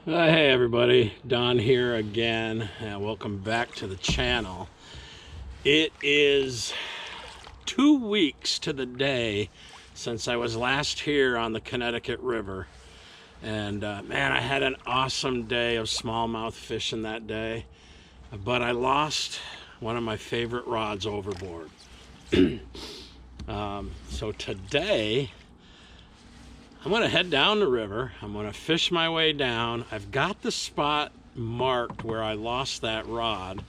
Hey everybody, Don here again, and welcome back to the channel. It is 2 weeks to the day since I was last here on the Connecticut River, and man, I had an awesome day of smallmouth fishing that day, but I lost one of my favorite rods overboard. So today I'm going to head down the river. I'm going to fish my way down. I've got the spot marked where I lost that rod.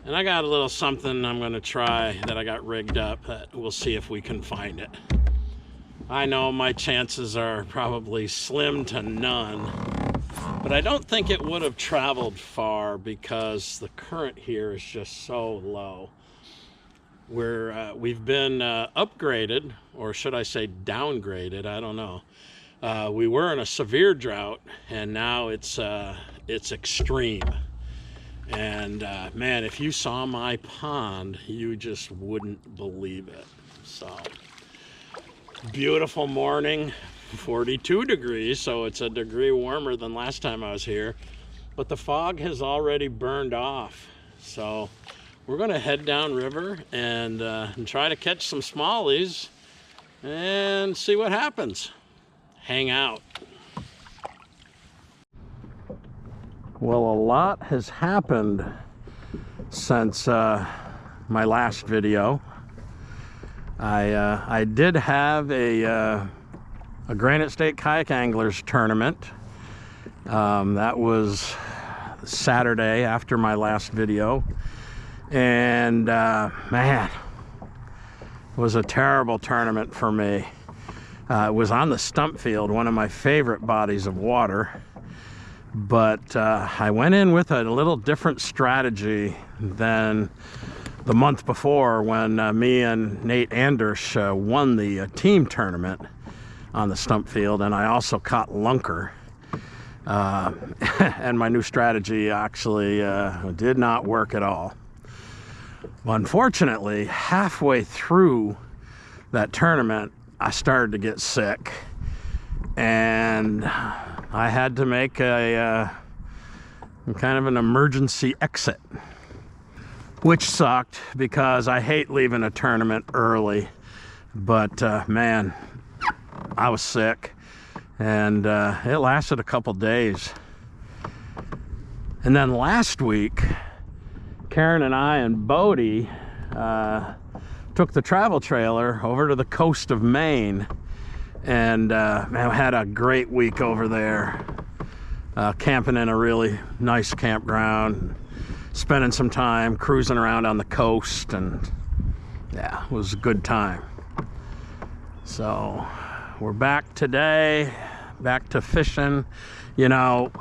And I got a little something I'm going to try that I got rigged up. We'll see if we can find it. I know my chances are probably slim to none. But I don't think it would have traveled far because the current here is just so low. We've been upgraded, or should I say downgraded, I don't know. We were in a severe drought, and now it's extreme. And man, if you saw my pond, you just wouldn't believe it. So, beautiful morning, 42 degrees, so it's a degree warmer than last time I was here. But the fog has already burned off, so we're going to head downriver and try to catch some smallies and see what happens. Hang out. Well, a lot has happened since my last video. I did have a Granite State Kayak Anglers tournament. That was Saturday after my last video. And man, it was a terrible tournament for me. It was on the stump field, one of my favorite bodies of water. But I went in with a little different strategy than the month before when me and Nate Anders won the team tournament on the stump field. And I also caught lunker. And my new strategy actually did not work at all. Unfortunately, halfway through that tournament, I started to get sick, and I had to make a kind of an emergency exit, which sucked because I hate leaving a tournament early. But man, I was sick, and it lasted a couple days. And then last week, Karen and I and Bodie took the travel trailer over to the coast of Maine, and man, had a great week over there, camping in a really nice campground, spending some time cruising around on the coast, and yeah, it was a good time. So we're back today, back to fishing. You know,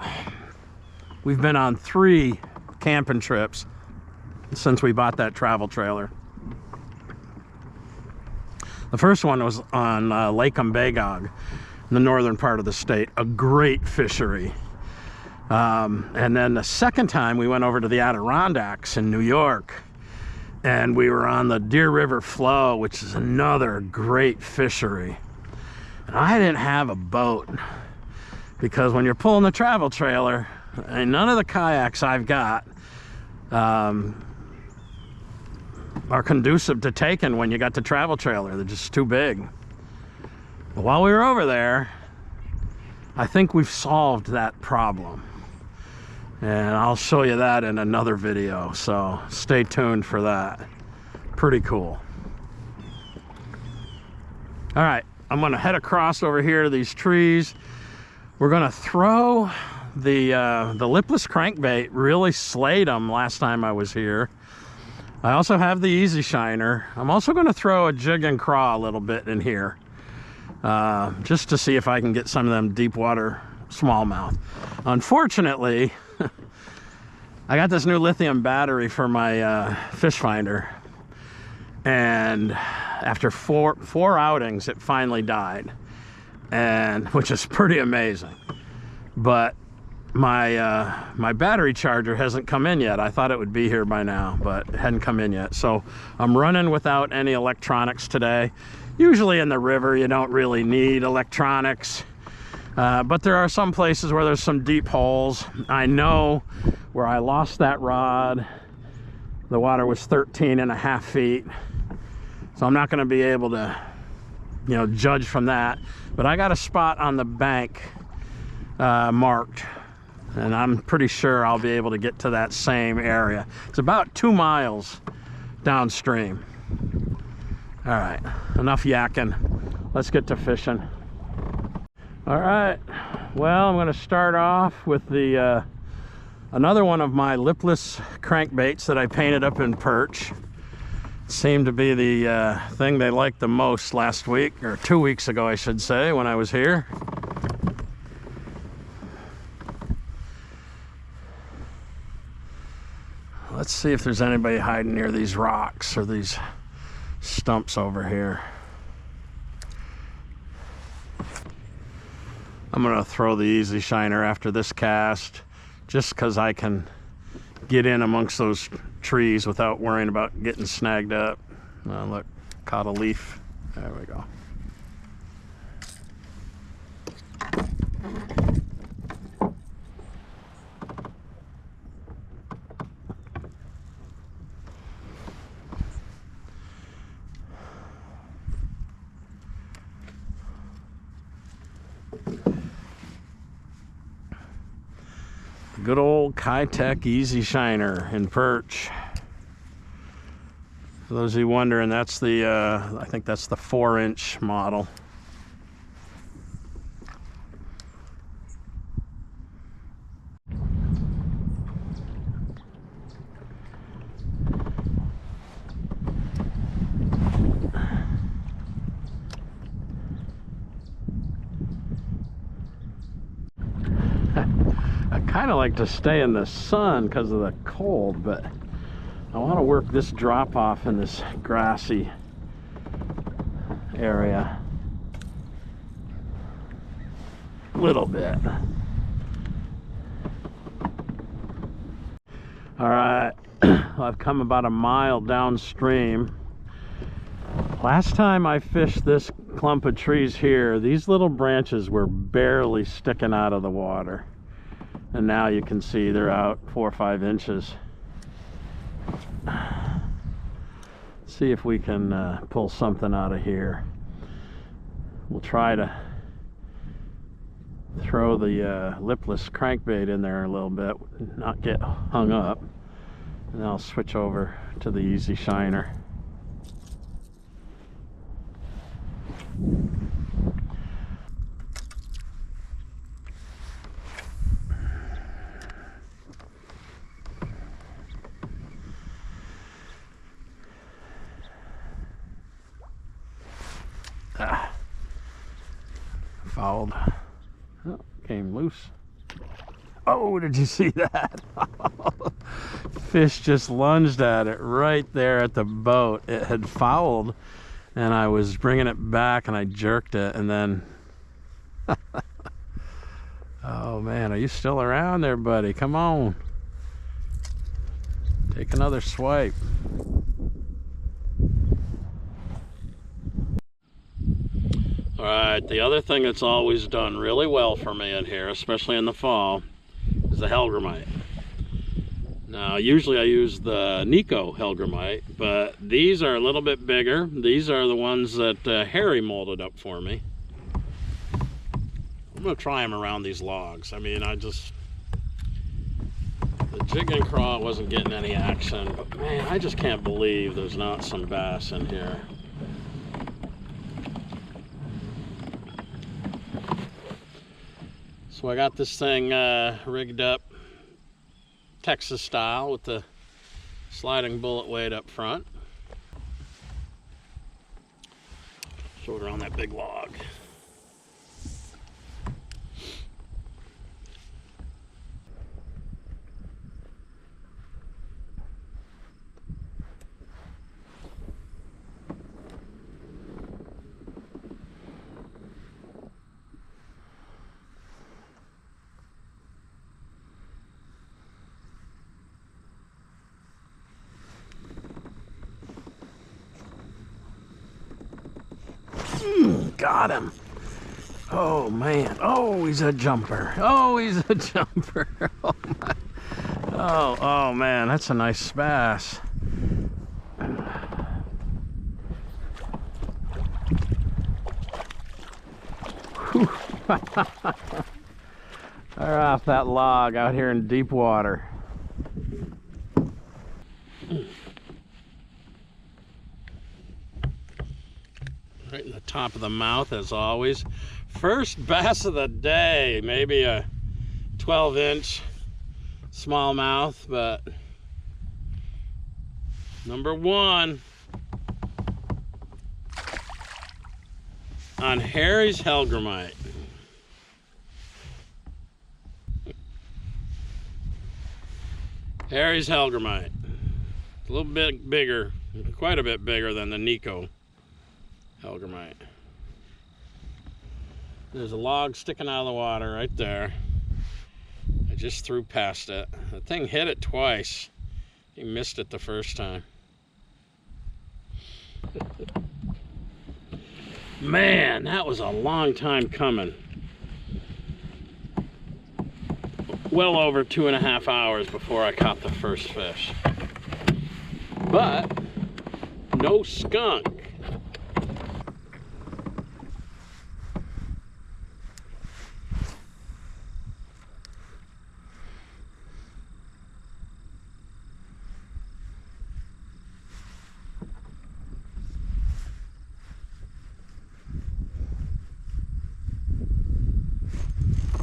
we've been on 3 camping trips since we bought that travel trailer. The first one was on Lake Umbagog in the northern part of the state, a great fishery. And then the second time we went over to the Adirondacks in New York, and we were on the Deer River Flow, which is another great fishery. And I didn't have a boat because when you're pulling the travel trailer, and none of the kayaks I've got are conducive to taking when you got the travel trailer. They're just too big. But while we were over there, I think we've solved that problem, and I'll show you that in another video, so stay tuned for that. Pretty cool. All right, I'm gonna head across over here to these trees. We're gonna throw the lipless crankbait. Really slayed them last time I was here. I also have the Easy Shiner. I'm also going to throw a jig and craw a little bit in here, just to see if I can get some of them deep water smallmouth. Unfortunately, I got this new lithium battery for my fish finder, and after four outings, it finally died, and which is pretty amazing. But my battery charger hasn't come in yet. I thought it would be here by now, but it hadn't come in yet. So I'm running without any electronics today. Usually in the river, you don't really need electronics. But there are some places where there's some deep holes. I know where I lost that rod, the water was 13.5 feet. So I'm not going to be able to, you know, judge from that. But I got a spot on the bank marked, and I'm pretty sure I'll be able to get to that same area. It's about 2 miles downstream. All right, enough yakking. Let's get to fishing. All right, well, I'm going to start off with the another one of my lipless crankbaits that I painted up in perch. Seemed to be the thing they liked the most last week, or 2 weeks ago I should say, when I was here. Let's see if there's anybody hiding near these rocks or these stumps over here. I'm gonna throw the easy shiner after this cast, just because I can get in amongst those trees without worrying about getting snagged up. Look, caught a leaf. There we go. Good old Kitech easy shiner in perch. For those of you wondering, that's the I think that's the 4-inch model. I kind of like to stay in the sun because of the cold, but I want to work this drop off in this grassy area a little bit. All right, I've come about a mile downstream. Last time I fished this clump of trees here, these little branches were barely sticking out of the water. And now you can see they're out 4 or 5 inches. See if we can pull something out of here. We'll try to throw the lipless crankbait in there a little bit, not get hung up. And I'll switch over to the easy shiner. Fouled. Oh, came loose. Oh, did you see that? Fish just lunged at it right there at the boat. It had fouled, and I was bringing it back, and I jerked it, and then oh man, are you still around there, buddy? Come on, take another swipe. All right, the other thing that's always done really well for me in here, especially in the fall, is the hellgrammite. Now, usually I use the Nico hellgrammite, but these are a little bit bigger. These are the ones that Harry molded up for me. I'm gonna try them around these logs. I mean, the jig and craw wasn't getting any action, but man, I just can't believe there's not some bass in here. So I got this thing rigged up Texas style with the sliding bullet weight up front. Throw it around that big log. Got him. Oh man, oh, he's a jumper. Oh, he's a jumper. Oh my. Oh man, that's a nice bass. They're off that log out here in deep water. Right in the top of the mouth as always. First bass of the day, maybe a 12-inch smallmouth, but number one on Harry's Hellgrammite. Harry's Hellgrammite. A little bit bigger, quite a bit bigger than the Nico Hellgrammite. There's a log sticking out of the water right there. I just threw past it. The thing hit it twice. He missed it the first time. Man, that was a long time coming. Well over 2.5 hours before I caught the first fish. But no skunk.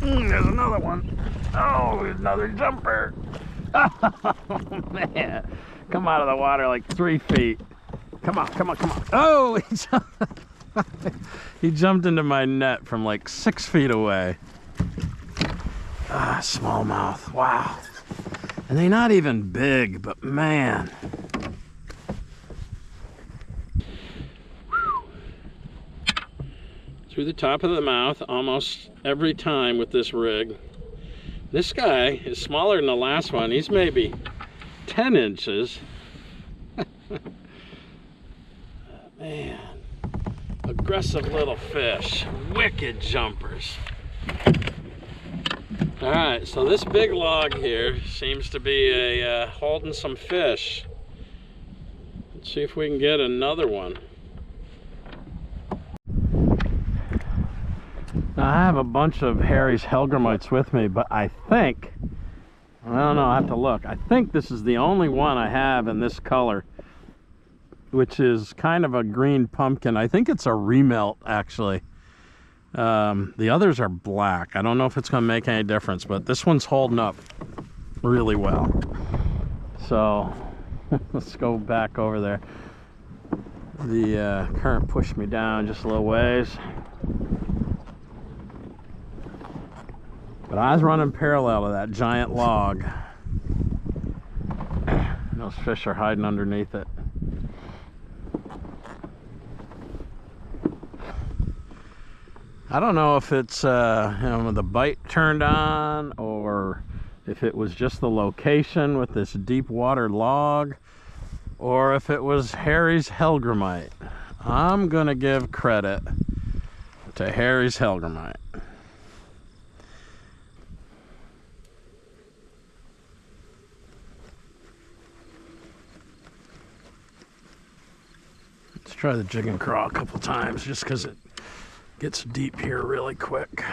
There's another one. Oh, another jumper. Oh, man. Come out of the water like 3 feet. Come on, come on, come on. Oh, he jumped into my net from like 6 feet away. Ah, smallmouth. Wow. And they're not even big, but man. Through the top of the mouth almost every time with this rig. This guy is smaller than the last one. He's maybe 10 inches. Man, aggressive little fish, wicked jumpers. All right, so this big log here seems to be holding some fish. Let's see if we can get another one. Now, I have a bunch of Harry's Hellgrammites with me, but I think, I don't know, I have to look. I think this is the only one I have in this color, which is kind of a green pumpkin. I think it's a remelt, actually. The others are black. I don't know if it's going to make any difference, but this one's holding up really well. So, let's go back over there. The current pushed me down just a little ways. But I was running parallel to that giant log. Those fish are hiding underneath it. I don't know if it's the bite turned on, or if it was just the location with this deep water log, or if it was Harry's Hellgrammite. I'm gonna give credit to Harry's Hellgrammite. Let's try the jig and crawl a couple times, just because it gets deep here really quick.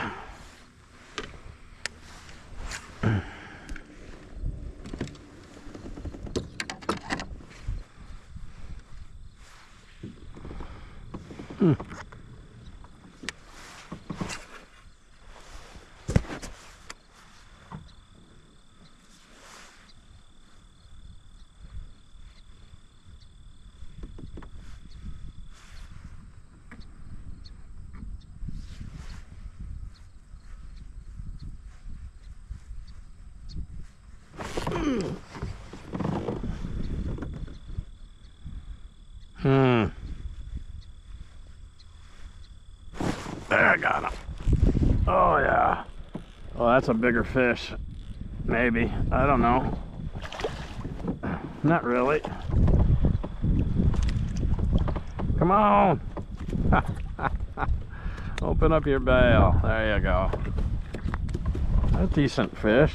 There, I got him. Oh yeah. Oh, that's a bigger fish. Maybe. I don't know. Not really. Come on. Oh Open up your bail. There you go. A decent fish.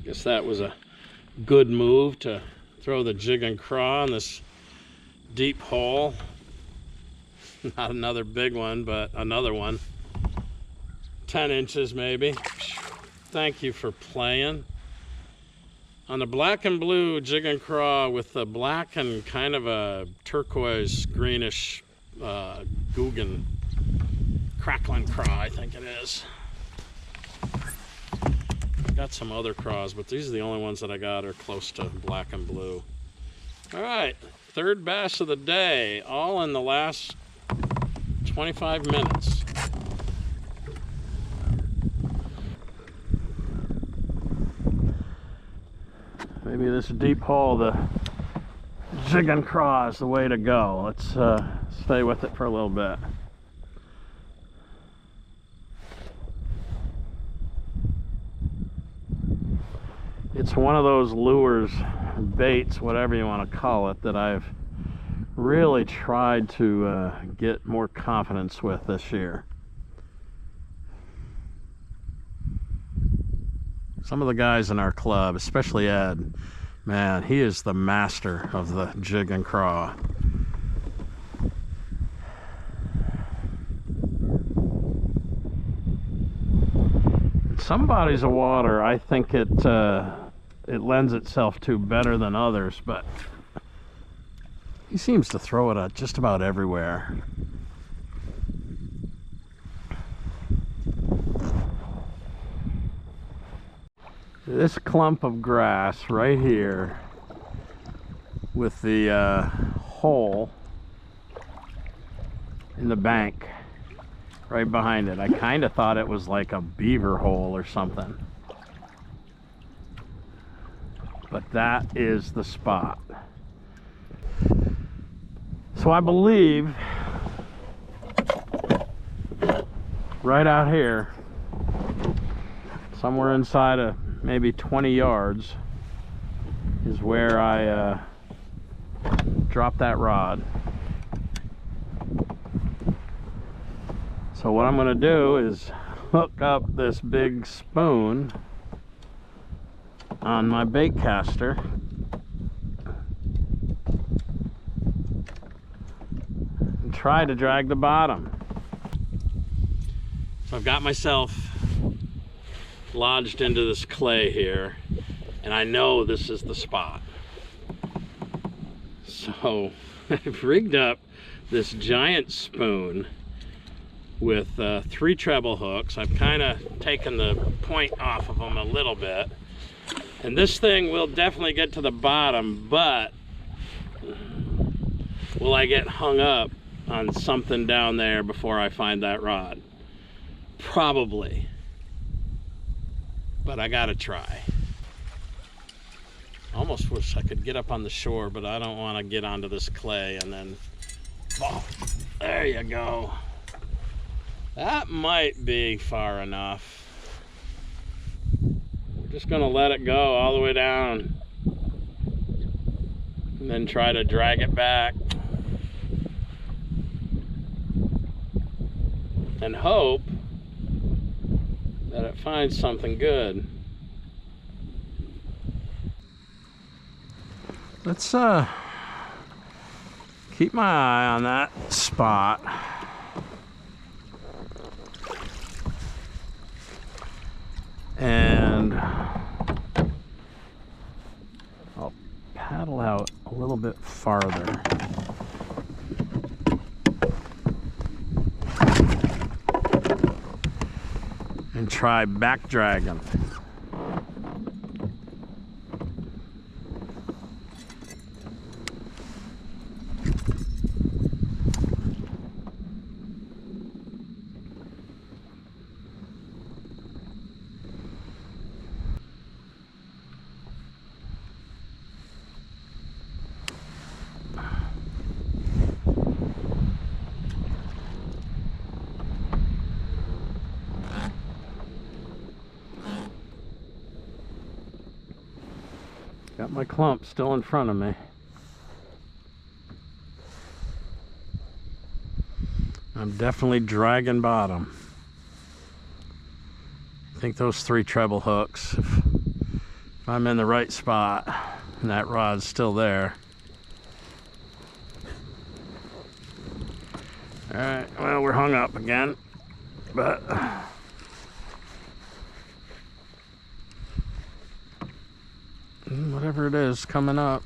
Guess that was a good move to throw the jig and craw in this deep hole. Not another big one, but another one. 10 inches maybe. Thank you for playing. On the black and blue jig and craw with the black and kind of a turquoise greenish Guggen crackling craw, I think it is. Got some other craws, but these are the only ones that I got are close to black and blue. All right, third bass of the day, all in the last 25 minutes. Maybe this deep hole, the jig and craw is the way to go. Let's stay with it for a little bit. It's one of those lures, baits, whatever you want to call it, that I've really tried to get more confidence with this year. Some of the guys in our club, especially Ed, man, he is the master of the jig and craw. Some bodies of water, I think it lends itself to better than others, but he seems to throw it at just about everywhere. This clump of grass right here with the hole in the bank right behind it, I kind of thought it was like a beaver hole or something, but that is the spot. So I believe right out here, somewhere inside of maybe 20 yards, is where I dropped that rod. So what I'm going to do is hook up this big spoon on my bait caster and try to drag the bottom. So I've got myself lodged into this clay here, and I know this is the spot. So I've rigged up this giant spoon with 3 treble hooks. I've kind of taken the point off of them a little bit, and this thing will definitely get to the bottom, but will I get hung up on something down there before I find that rod? Probably, but I gotta try. Almost wish I could get up on the shore, but I don't want to get onto this clay and then, oh, there you go. That might be far enough. We're just gonna let it go all the way down and then try to drag it back and hope that it finds something good. Let's keep my eye on that spot. And I'll paddle out a little bit farther. And try back dragging. Got my clump still in front of me. I'm definitely dragging bottom. I think those 3 treble hooks, if I'm in the right spot and that rod's still there. All right, well, we're hung up again, but whatever it is coming up.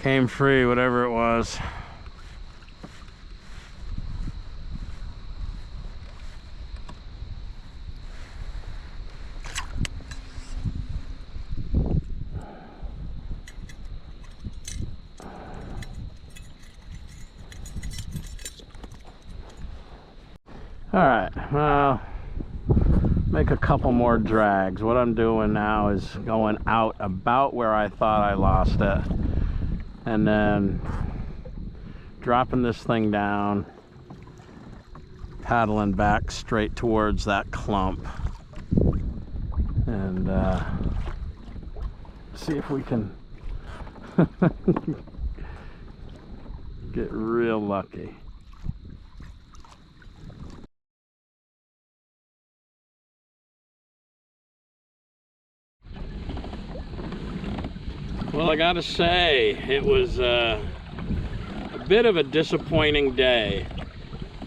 Came free, whatever it was. All right, well, make a couple more drags. What I'm doing now is going out about where I thought I lost it, and then dropping this thing down, paddling back straight towards that clump, and see if we can get real lucky. Well, I gotta say, it was a bit of a disappointing day.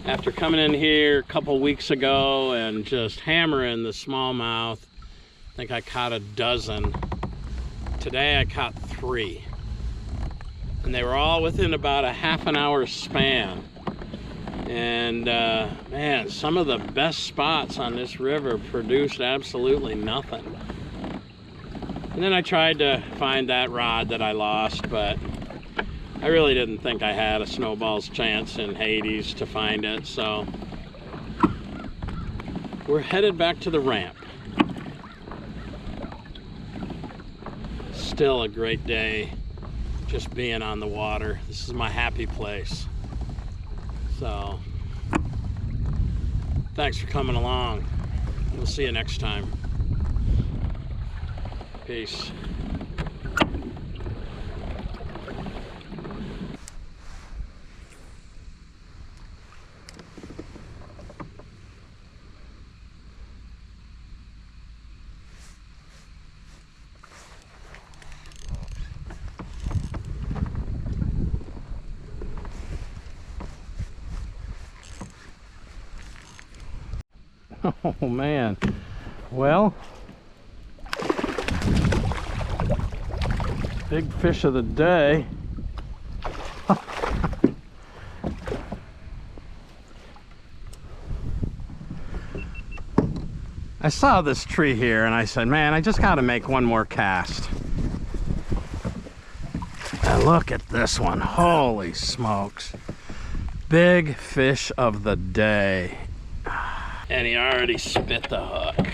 After coming in here a couple weeks ago and just hammering the smallmouth, I think I caught a dozen. Today I caught 3. And they were all within about a half an hour span. And man, some of the best spots on this river produced absolutely nothing. And then I tried to find that rod that I lost, but I really didn't think I had a snowball's chance in Hades to find it, so we're headed back to the ramp. Still a great day, just being on the water. This is my happy place. So, thanks for coming along. We'll see you next time. Peace. Oh man, well, big fish of the day. I saw this tree here and I said, man, I just got to make one more cast. And look at this one. Holy smokes. Big fish of the day. And he already spit the hook.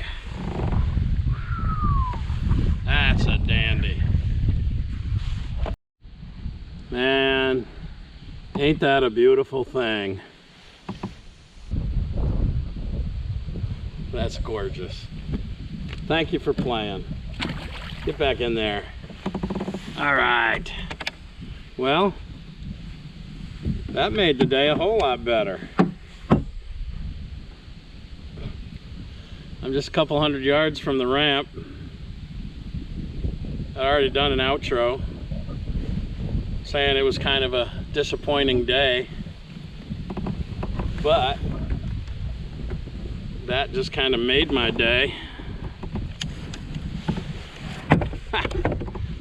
That's a dandy. Man, ain't that a beautiful thing? That's gorgeous. Thank you for playing. Get back in there. All right. Well, that made the day a whole lot better. I'm just a couple hundred yards from the ramp. I'd already done an outro saying it was kind of a disappointing day, but that just kind of made my day.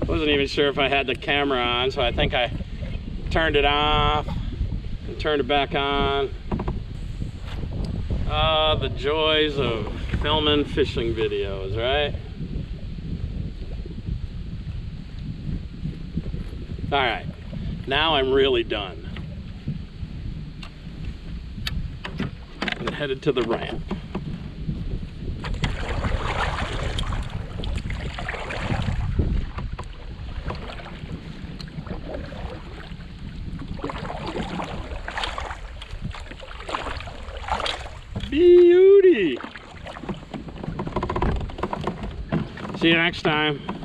Wasn't even sure if I had the camera on, so I think I turned it off and turned it back on. Ah, the joys of filming fishing videos, right? All right, now I'm really done. I'm headed to the ramp. Beep. See you next time.